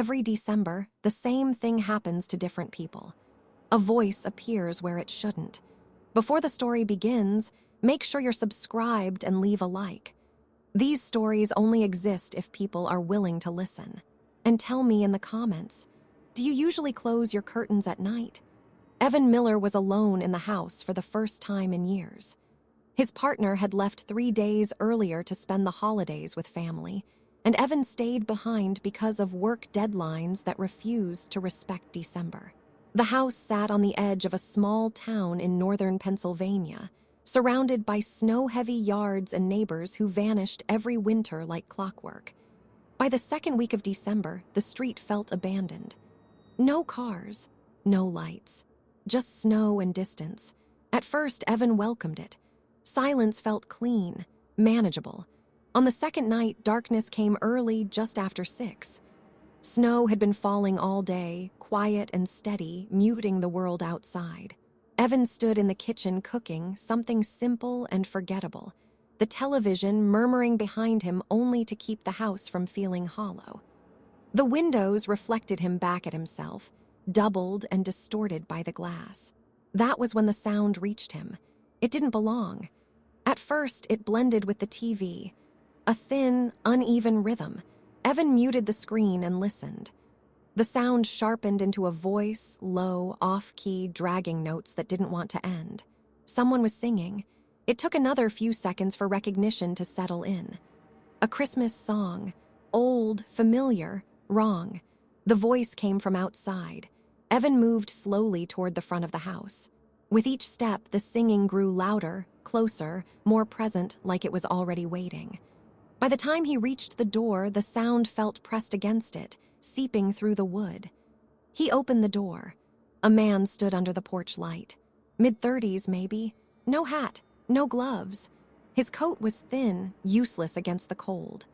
Every December, the same thing happens to different people. A voice appears where it shouldn't. Before the story begins, make sure you're subscribed and leave a like. These stories only exist if people are willing to listen. And tell me in the comments, do you usually close your curtains at night? Evan Miller was alone in the house for the first time in years. His partner had left 3 days earlier to spend the holidays with family, and Evan stayed behind because of work deadlines that refused to respect December. The house sat on the edge of a small town in northern Pennsylvania, surrounded by snow-heavy yards and neighbors who vanished every winter like clockwork. By the second week of December, the street felt abandoned. No cars, no lights, just snow and distance. At first, Evan welcomed it. Silence felt clean, manageable. On the second night, darkness came early, just after 6. Snow had been falling all day, quiet and steady, muting the world outside. Evan stood in the kitchen cooking something simple and forgettable, the television murmuring behind him only to keep the house from feeling hollow. The windows reflected him back at himself, doubled and distorted by the glass. That was when the sound reached him. It didn't belong. At first, it blended with the TV, a thin, uneven rhythm. Evan muted the screen and listened. The sound sharpened into a voice, low, off-key, dragging notes that didn't want to end. Someone was singing. It took another few seconds for recognition to settle in. A Christmas song, old, familiar, wrong. The voice came from outside. Evan moved slowly toward the front of the house. With each step, the singing grew louder, closer, more present, like it was already waiting. By the time he reached the door, the sound felt pressed against it, seeping through the wood. He opened the door. A man stood under the porch light. Mid-30s, maybe. No hat, no gloves. His coat was thin, useless against the cold.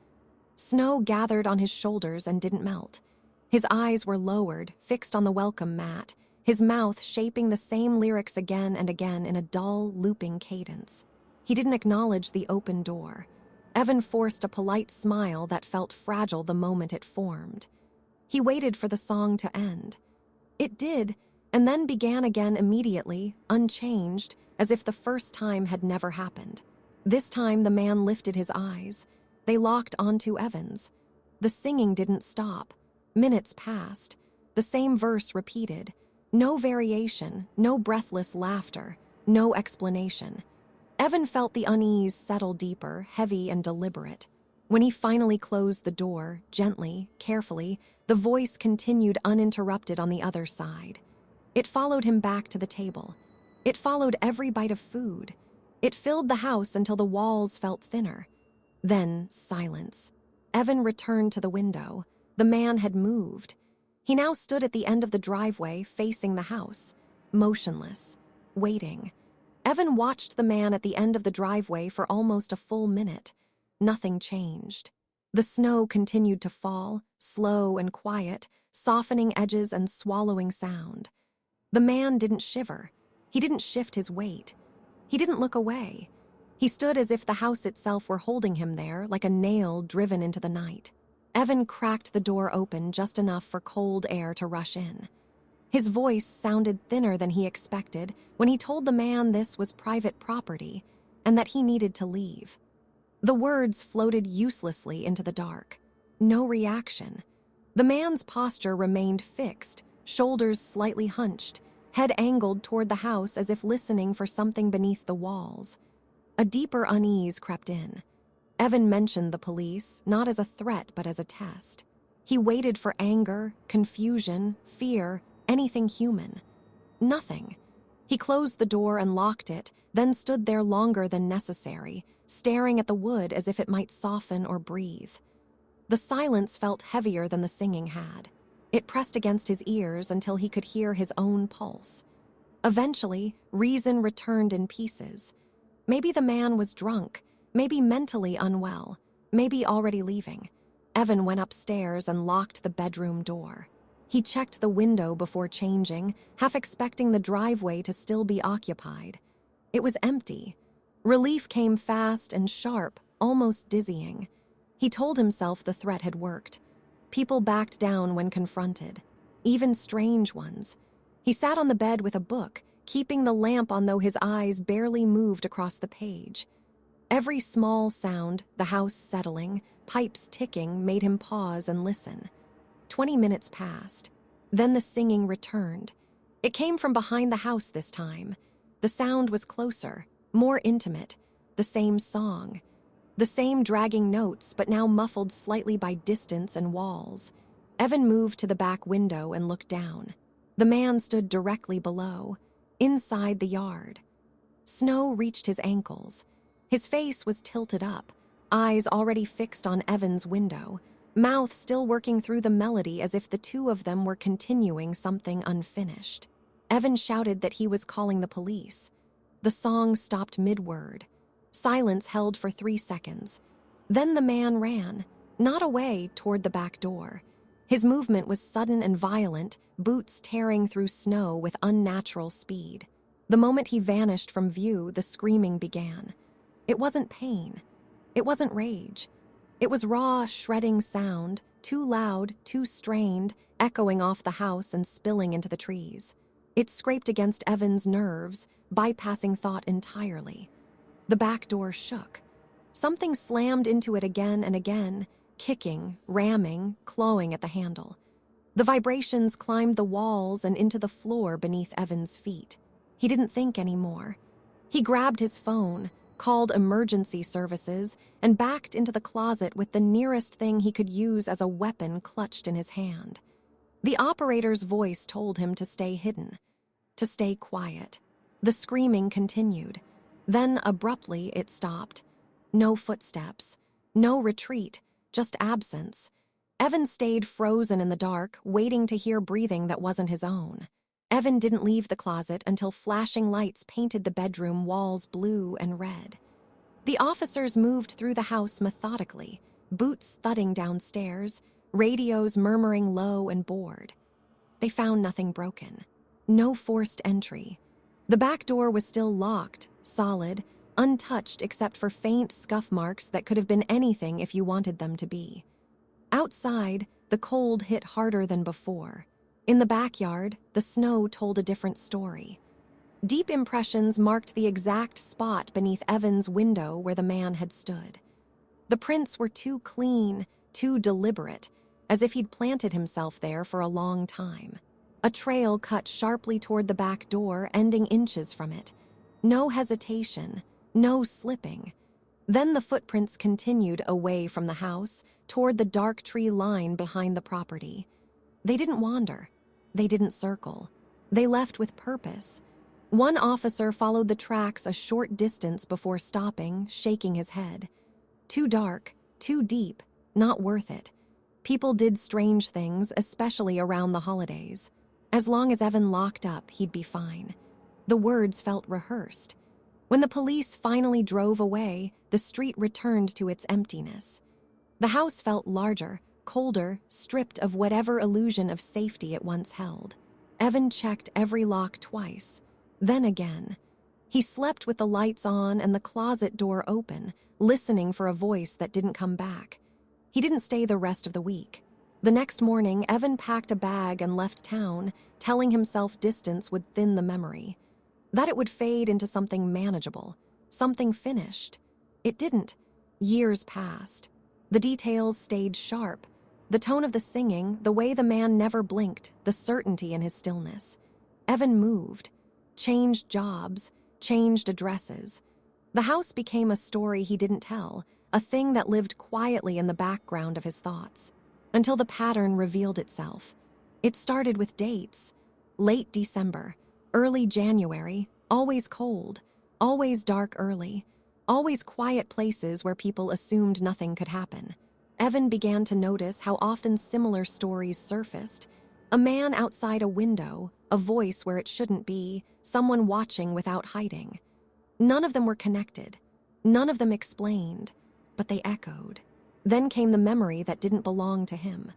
Snow gathered on his shoulders and didn't melt. His eyes were lowered, fixed on the welcome mat, his mouth shaping the same lyrics again and again in a dull, looping cadence. He didn't acknowledge the open door. Evan forced a polite smile that felt fragile the moment it formed. He waited for the song to end. It did, and then began again immediately, unchanged, as if the first time had never happened. This time the man lifted his eyes. They locked onto Evan's. The singing didn't stop. Minutes passed. The same verse repeated. No variation, no breathless laughter, no explanation. Evan felt the unease settle deeper, heavy and deliberate. When he finally closed the door, gently, carefully, the voice continued uninterrupted on the other side. It followed him back to the table. It followed every bite of food. It filled the house until the walls felt thinner. Then, silence. Evan returned to the window. The man had moved. He now stood at the end of the driveway, facing the house, motionless, waiting. Evan watched the man at the end of the driveway for almost a full minute. Nothing changed. The snow continued to fall, slow and quiet, softening edges and swallowing sound. The man didn't shiver. He didn't shift his weight. He didn't look away. He stood as if the house itself were holding him there, like a nail driven into the night. Evan cracked the door open just enough for cold air to rush in. His voice sounded thinner than he expected when he told the man this was private property and that he needed to leave. The words floated uselessly into the dark. No reaction. The man's posture remained fixed, shoulders slightly hunched, head angled toward the house as if listening for something beneath the walls. A deeper unease crept in. Evan mentioned the police, not as a threat but as a test. He waited for anger, confusion, fear, anything human. Nothing. He closed the door and locked it, then stood there longer than necessary, staring at the wood as if it might soften or breathe. The silence felt heavier than the singing had. It pressed against his ears until he could hear his own pulse. Eventually, reason returned in pieces. Maybe the man was drunk, maybe mentally unwell, maybe already leaving. Evan went upstairs and locked the bedroom door. He checked the window before changing, half expecting the driveway to still be occupied. It was empty. Relief came fast and sharp, almost dizzying. He told himself the threat had worked. People backed down when confronted, even strange ones. He sat on the bed with a book, keeping the lamp on though his eyes barely moved across the page. Every small sound, the house settling, pipes ticking, made him pause and listen. 20 minutes passed. Then the singing returned. It came from behind the house this time. The sound was closer, more intimate, the same song. The same dragging notes, but now muffled slightly by distance and walls. Evan moved to the back window and looked down. The man stood directly below, inside the yard. Snow reached his ankles. His face was tilted up, eyes already fixed on Evan's window, mouth still working through the melody as if the two of them were continuing something unfinished. Evan shouted that he was calling the police. The song stopped mid-word. Silence held for 3 seconds. Then the man ran, not away, toward the back door. His movement was sudden and violent, boots tearing through snow with unnatural speed. The moment he vanished from view, the screaming began. It wasn't pain. It wasn't rage. It was raw, shredding sound, too loud, too strained, echoing off the house and spilling into the trees. It scraped against Evan's nerves, bypassing thought entirely. The back door shook. Something slammed into it again and again, kicking, ramming, clawing at the handle. The vibrations climbed the walls and into the floor beneath Evan's feet. He didn't think anymore. He grabbed his phone, called emergency services, and backed into the closet with the nearest thing he could use as a weapon clutched in his hand. The operator's voice told him to stay hidden, to stay quiet. The screaming continued. Then, abruptly, it stopped. No footsteps, no retreat, just absence. Evan stayed frozen in the dark, waiting to hear breathing that wasn't his own. Evan didn't leave the closet until flashing lights painted the bedroom walls blue and red. The officers moved through the house methodically, boots thudding downstairs, radios murmuring low and bored. They found nothing broken. No forced entry. The back door was still locked, solid, untouched except for faint scuff marks that could have been anything if you wanted them to be. Outside, the cold hit harder than before. In the backyard, the snow told a different story. Deep impressions marked the exact spot beneath Evan's window where the man had stood. The prints were too clean, too deliberate, as if he'd planted himself there for a long time. A trail cut sharply toward the back door, ending inches from it. No hesitation, no slipping. Then the footprints continued away from the house, toward the dark tree line behind the property. They didn't wander. They didn't circle. They left with purpose. One officer followed the tracks a short distance before stopping, shaking his head. Too dark, too deep, not worth it. People did strange things, especially around the holidays. As long as Evan locked up, he'd be fine. The words felt rehearsed. When the police finally drove away, the street returned to its emptiness. The house felt larger, colder, stripped of whatever illusion of safety it once held. Evan checked every lock twice, then again. He slept with the lights on and the closet door open, listening for a voice that didn't come back. He didn't stay the rest of the week. The next morning, Evan packed a bag and left town, telling himself distance would thin the memory. That it would fade into something manageable, something finished. It didn't. Years passed. The details stayed sharp. The tone of the singing, the way the man never blinked, the certainty in his stillness. Evan moved, changed jobs, changed addresses. The house became a story he didn't tell, a thing that lived quietly in the background of his thoughts. Until the pattern revealed itself. It started with dates. Late December, early January, always cold, always dark early, always quiet places where people assumed nothing could happen. Evan began to notice how often similar stories surfaced. A man outside a window, a voice where it shouldn't be, someone watching without hiding. None of them were connected. None of them explained, but they echoed. Then came the memory that didn't belong to him.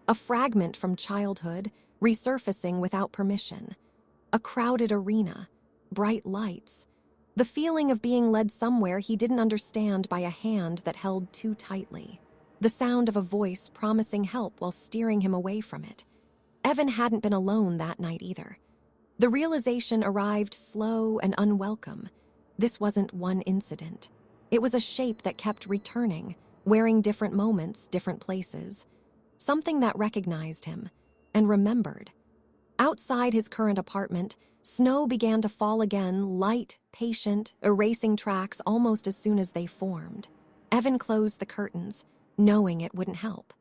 A fragment from childhood, resurfacing without permission. A crowded arena, bright lights. The feeling of being led somewhere he didn't understand by a hand that held too tightly. the sound of a voice promising help while steering him away from it. Evan hadn't been alone that night either. The realization arrived slow and unwelcome. This wasn't one incident. It was a shape that kept returning, wearing different moments, different places. Something that recognized him and remembered. Outside his current apartment, snow began to fall again, light, patient, erasing tracks almost as soon as they formed. Evan closed the curtains, knowing it wouldn't help.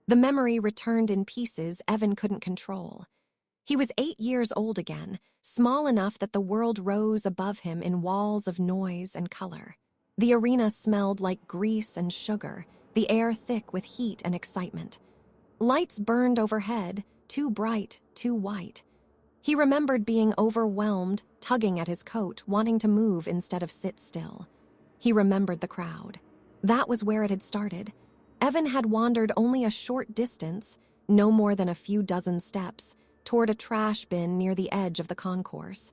The memory returned in pieces Evan couldn't control. He was 8 years old again, small enough that the world rose above him in walls of noise and color. The arena smelled like grease and sugar, the air thick with heat and excitement. Lights burned overhead, too bright, too white. He remembered being overwhelmed, tugging at his coat, wanting to move instead of sit still. He remembered the crowd. That was where it had started. Evan had wandered only a short distance, no more than a few dozen steps, toward a trash bin near the edge of the concourse.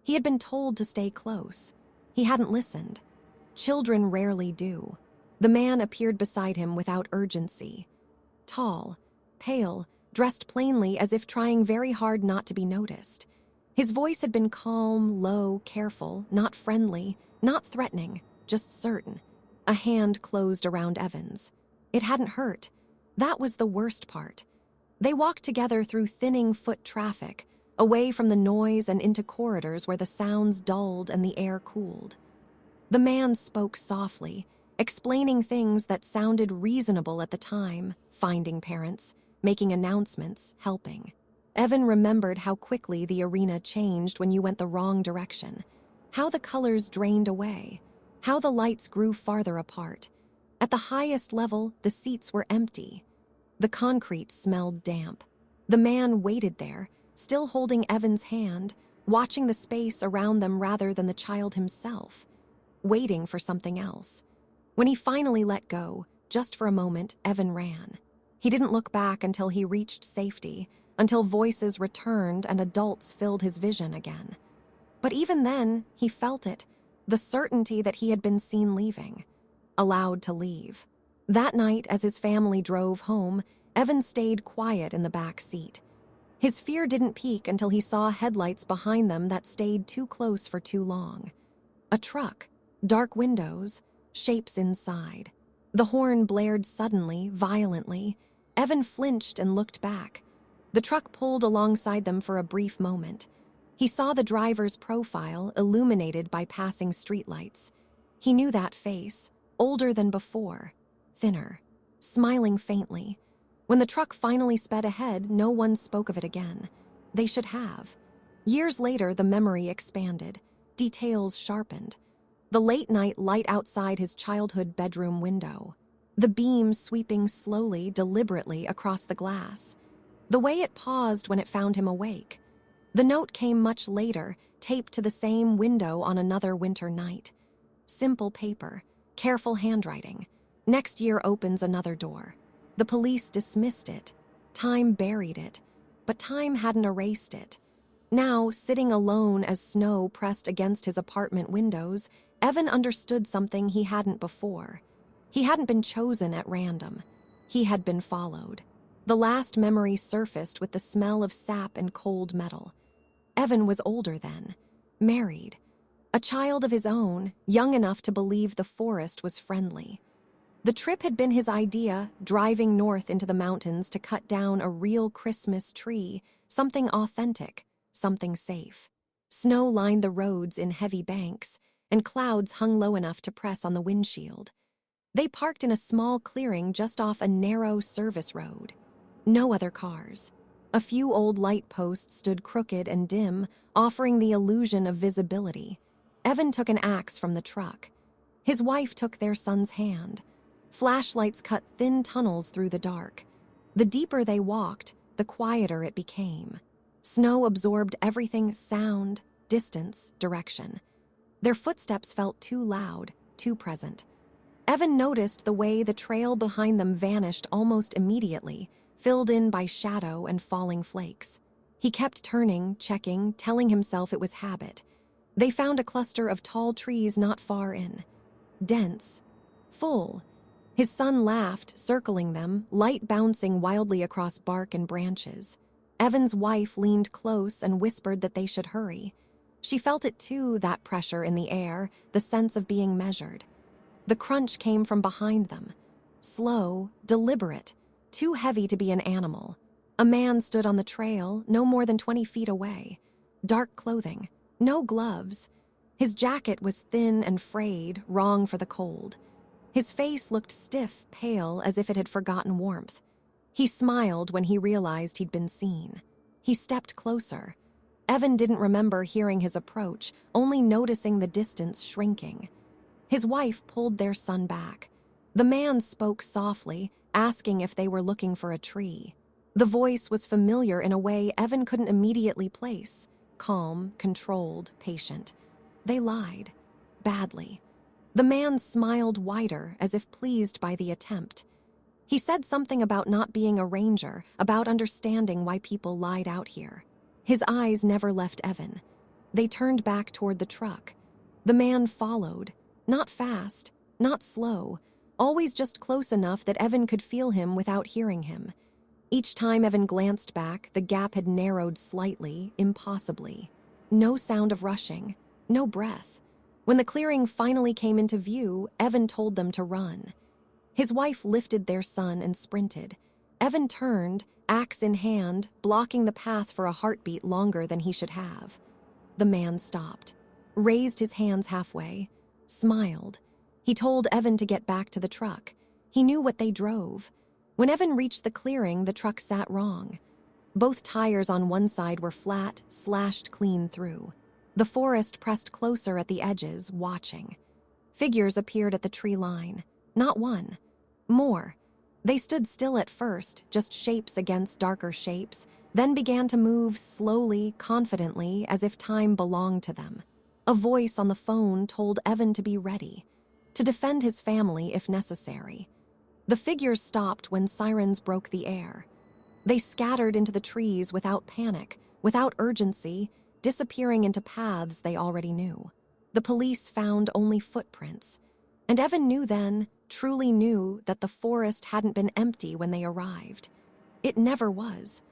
He had been told to stay close. He hadn't listened. Children rarely do. The man appeared beside him without urgency. Tall, pale, dressed plainly as if trying very hard not to be noticed. His voice had been calm, low, careful, not friendly, not threatening, just certain. A hand closed around Evan's. It hadn't hurt. That was the worst part. They walked together through thinning foot traffic, away from the noise and into corridors where the sounds dulled and the air cooled. The man spoke softly, explaining things that sounded reasonable at the time, finding parents, making announcements, helping. Evan remembered how quickly the arena changed when you went the wrong direction, how the colors drained away, how the lights grew farther apart. At the highest level, the seats were empty. The concrete smelled damp. The man waited there, still holding Evan's hand, watching the space around them rather than the child himself, waiting for something else. When he finally let go, just for a moment, Evan ran. He didn't look back until he reached safety, until voices returned and adults filled his vision again. But even then, he felt it, the certainty that he had been seen leaving, allowed to leave. That night, as his family drove home, Evan stayed quiet in the back seat. His fear didn't peak until he saw headlights behind them that stayed too close for too long. A truck, dark windows, shapes inside. The horn blared suddenly, violently. Evan flinched and looked back. The truck pulled alongside them for a brief moment. He saw the driver's profile illuminated by passing streetlights. He knew that face, older than before, thinner, smiling faintly. When the truck finally sped ahead, no one spoke of it again. They should have. Years later, the memory expanded, details sharpened. The late-night light outside his childhood bedroom window. The beam sweeping slowly, deliberately across the glass. The way it paused when it found him awake. The note came much later, taped to the same window on another winter night. Simple paper, careful handwriting. Next year opens another door. The police dismissed it. Time buried it. But time hadn't erased it. Now, sitting alone as snow pressed against his apartment windows, Evan understood something he hadn't before. He hadn't been chosen at random. He had been followed. The last memory surfaced with the smell of sap and cold metal. Evan was older then, married. A child of his own, young enough to believe the forest was friendly. The trip had been his idea, driving north into the mountains to cut down a real Christmas tree, something authentic, something safe. Snow lined the roads in heavy banks, and clouds hung low enough to press on the windshield. They parked in a small clearing just off a narrow service road. No other cars. A few old light posts stood crooked and dim, offering the illusion of visibility. Evan took an axe from the truck. His wife took their son's hand. Flashlights cut thin tunnels through the dark. The deeper they walked, the quieter it became. Snow absorbed everything: sound, distance, direction. Their footsteps felt too loud, too present. Evan noticed the way the trail behind them vanished almost immediately, filled in by shadow and falling flakes. He kept turning, checking, telling himself it was habit. They found a cluster of tall trees not far in. Dense, full. His son laughed, circling them, light bouncing wildly across bark and branches. Evan's wife leaned close and whispered that they should hurry. She felt it too, that pressure in the air, the sense of being measured. The crunch came from behind them. Slow, deliberate, too heavy to be an animal. A man stood on the trail, no more than 20 feet away. Dark clothing, no gloves. His jacket was thin and frayed, wrong for the cold. His face looked stiff, pale, as if it had forgotten warmth. He smiled when he realized he'd been seen. He stepped closer. Evan didn't remember hearing his approach, only noticing the distance shrinking. His wife pulled their son back. The man spoke softly, asking if they were looking for a tree. The voice was familiar in a way Evan couldn't immediately place. Calm, controlled, patient. They lied. Badly. The man smiled wider, as if pleased by the attempt. He said something about not being a ranger, about understanding why people lied out here. His eyes never left Evan. They turned back toward the truck. The man followed. Not fast, not slow, always just close enough that Evan could feel him without hearing him. Each time Evan glanced back, the gap had narrowed slightly, impossibly. No sound of rushing, no breath. When the clearing finally came into view, Evan told them to run. His wife lifted their son and sprinted. Evan turned, axe in hand, blocking the path for a heartbeat longer than he should have. The man stopped, raised his hands halfway, smiled. He told Evan to get back to the truck. He knew what they drove. When Evan reached the clearing, the truck sat wrong. Both tires on one side were flat, slashed clean through. The forest pressed closer at the edges, watching. Figures appeared at the tree line. Not one. More. They stood still at first, just shapes against darker shapes, then began to move slowly, confidently, as if time belonged to them. A voice on the phone told Evan to be ready, to defend his family if necessary. The figures stopped when sirens broke the air. They scattered into the trees without panic, without urgency, disappearing into paths they already knew. The police found only footprints, and Evan knew then, truly knew, that the forest hadn't been empty when they arrived. It never was.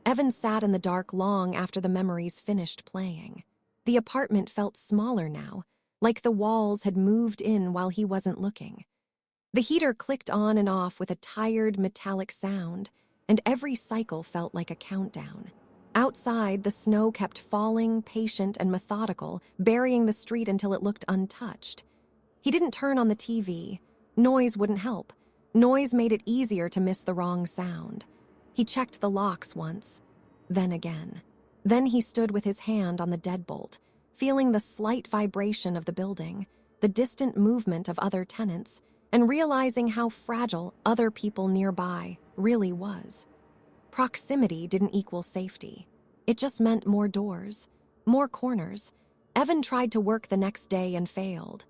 Evan sat in the dark long after the memories finished playing. The apartment felt smaller now, like the walls had moved in while he wasn't looking. The heater clicked on and off with a tired, metallic sound, and every cycle felt like a countdown. Outside, the snow kept falling, patient and methodical, burying the street until it looked untouched. He didn't turn on the TV. Noise wouldn't help. Noise made it easier to miss the wrong sound. He checked the locks once, then again. Then he stood with his hand on the deadbolt, feeling the slight vibration of the building, the distant movement of other tenants, and realizing how fragile other people nearby really was. Proximity didn't equal safety. It just meant more doors, more corners. Evan tried to work the next day and failed.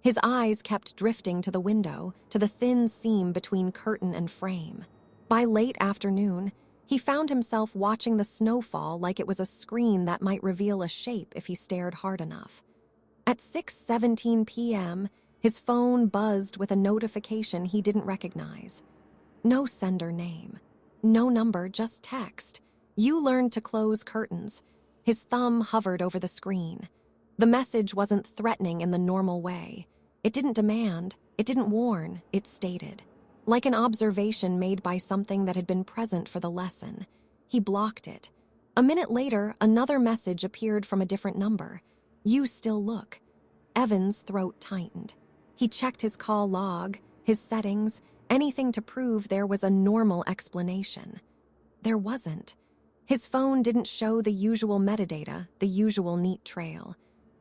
His eyes kept drifting to the window, to the thin seam between curtain and frame. By late afternoon, he found himself watching the snowfall like it was a screen that might reveal a shape if he stared hard enough. At 6:17 p.m., his phone buzzed with a notification he didn't recognize. No sender name. No number, just text. You learned to close curtains. His thumb hovered over the screen. The message wasn't threatening in the normal way. It didn't demand. It didn't warn. It stated. Like an observation made by something that had been present for the lesson. He blocked it. A minute later, another message appeared from a different number. You still look. Evan's throat tightened. He checked his call log, his settings, anything to prove there was a normal explanation. There wasn't. His phone didn't show the usual metadata, the usual neat trail.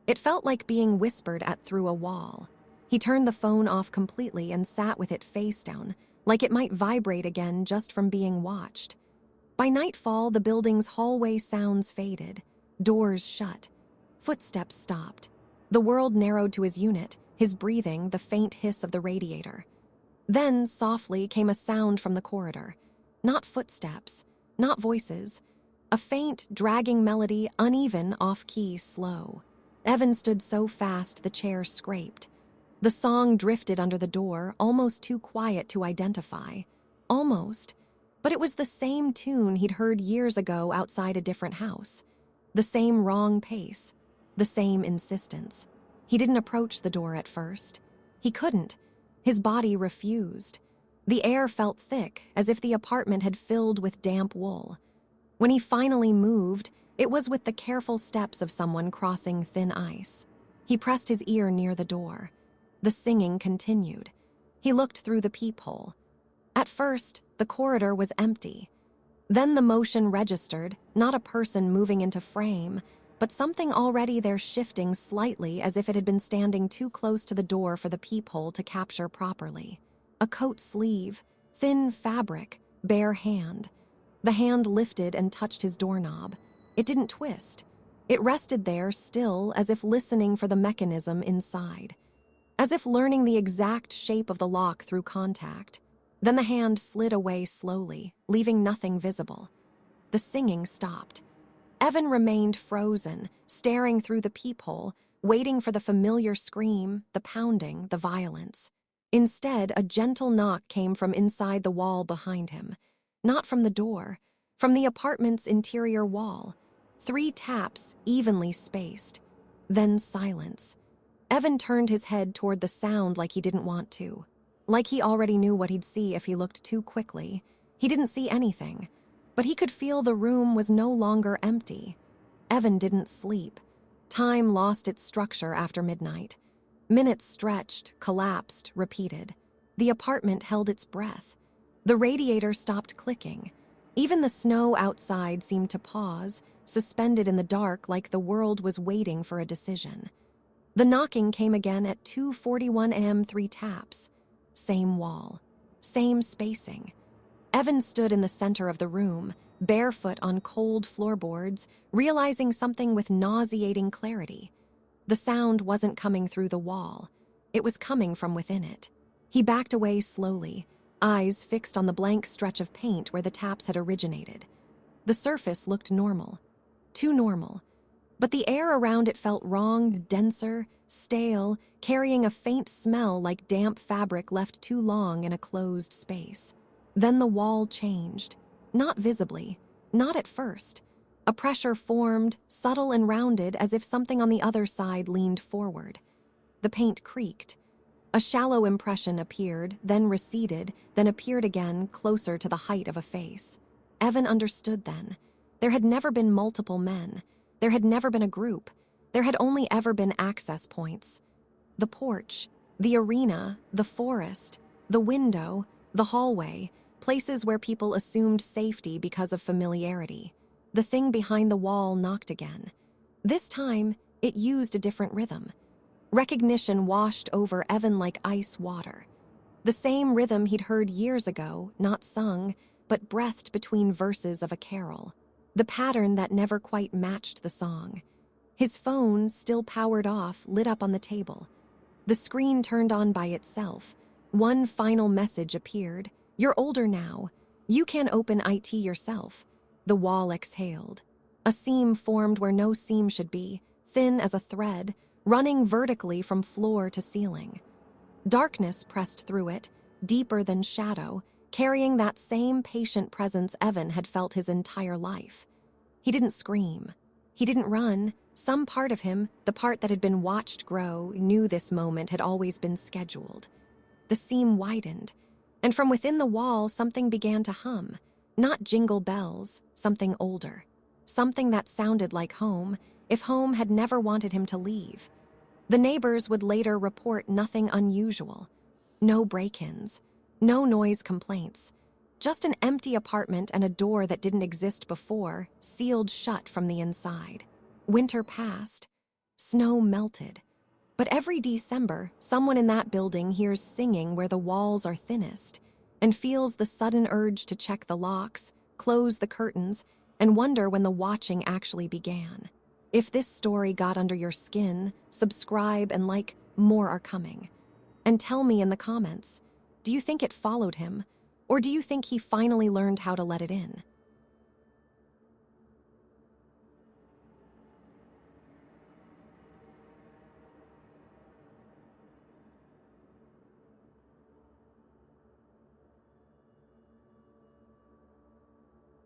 It felt like being whispered at through a wall. He turned the phone off completely and sat with it face down, like it might vibrate again just from being watched. By nightfall, the building's hallway sounds faded. Doors shut. Footsteps stopped. The world narrowed to his unit, his breathing, the faint hiss of the radiator. Then, softly, came a sound from the corridor. Not footsteps, not voices. A faint, dragging melody, uneven, off-key, slow. Evan stood so fast the chair scraped. The song drifted under the door, almost too quiet to identify. Almost. But it was the same tune he'd heard years ago outside a different house. The same wrong pace. The same insistence. He didn't approach the door at first. He couldn't. His body refused. The air felt thick, as if the apartment had filled with damp wool. When he finally moved, it was with the careful steps of someone crossing thin ice. He pressed his ear near the door. The singing continued. He looked through the peephole. At first, the corridor was empty. Then the motion registered, not a person moving into frame, but something already there shifting slightly as if it had been standing too close to the door for the peephole to capture properly. A coat sleeve, thin fabric, bare hand. The hand lifted and touched his doorknob. It didn't twist. It rested there still, as if listening for the mechanism inside. As if learning the exact shape of the lock through contact. Then the hand slid away slowly, leaving nothing visible. The singing stopped. Evan remained frozen, staring through the peephole, waiting for the familiar scream, the pounding, the violence. Instead, a gentle knock came from inside the wall behind him. Not from the door, from the apartment's interior wall. 3 taps, evenly spaced. Then silence. Evan turned his head toward the sound like he didn't want to. Like he already knew what he'd see if he looked too quickly. He didn't see anything, but he could feel the room was no longer empty. Evan didn't sleep. Time lost its structure after midnight. Minutes stretched, collapsed, repeated. The apartment held its breath. The radiator stopped clicking. Even the snow outside seemed to pause, suspended in the dark like the world was waiting for a decision. The knocking came again at 2:41 a.m. 3 taps. Same wall. Same spacing. Evan stood in the center of the room, barefoot on cold floorboards, realizing something with nauseating clarity. The sound wasn't coming through the wall. It was coming from within it. He backed away slowly, eyes fixed on the blank stretch of paint where the taps had originated. The surface looked normal. Too normal. But the air around it felt wrong, denser, stale, carrying a faint smell like damp fabric left too long in a closed space. Then the wall changed. Not visibly. Not at first. A pressure formed, subtle and rounded, as if something on the other side leaned forward. The paint creaked. A shallow impression appeared, then receded, then appeared again, closer to the height of a face. Evan understood then. There had never been multiple men. There had never been a group. There had only ever been access points. The porch, the arena, the forest, the window, the hallway, places where people assumed safety because of familiarity. The thing behind the wall knocked again. This time, it used a different rhythm. Recognition washed over Evan like ice water. The same rhythm he'd heard years ago, not sung, but breathed between verses of a carol. The pattern that never quite matched the song. His phone, still powered off, lit up on the table. The screen turned on by itself. One final message appeared. "You're older now. You can open IT yourself." The wall exhaled. A seam formed where no seam should be, thin as a thread, running vertically from floor to ceiling. Darkness pressed through it, deeper than shadow, carrying that same patient presence Evan had felt his entire life. He didn't scream. He didn't run. Some part of him, the part that had been watched grow, knew this moment had always been scheduled. The seam widened, and from within the wall something began to hum. Not jingle bells, something older. Something that sounded like home, if home had never wanted him to leave. The neighbors would later report nothing unusual. No break-ins. No noise complaints. Just an empty apartment and a door that didn't exist before, sealed shut from the inside. Winter passed. Snow melted. But every December, someone in that building hears singing where the walls are thinnest, and feels the sudden urge to check the locks, close the curtains, and wonder when the watching actually began. If this story got under your skin, subscribe and like, more are coming. And tell me in the comments, do you think it followed him, or do you think he finally learned how to let it in?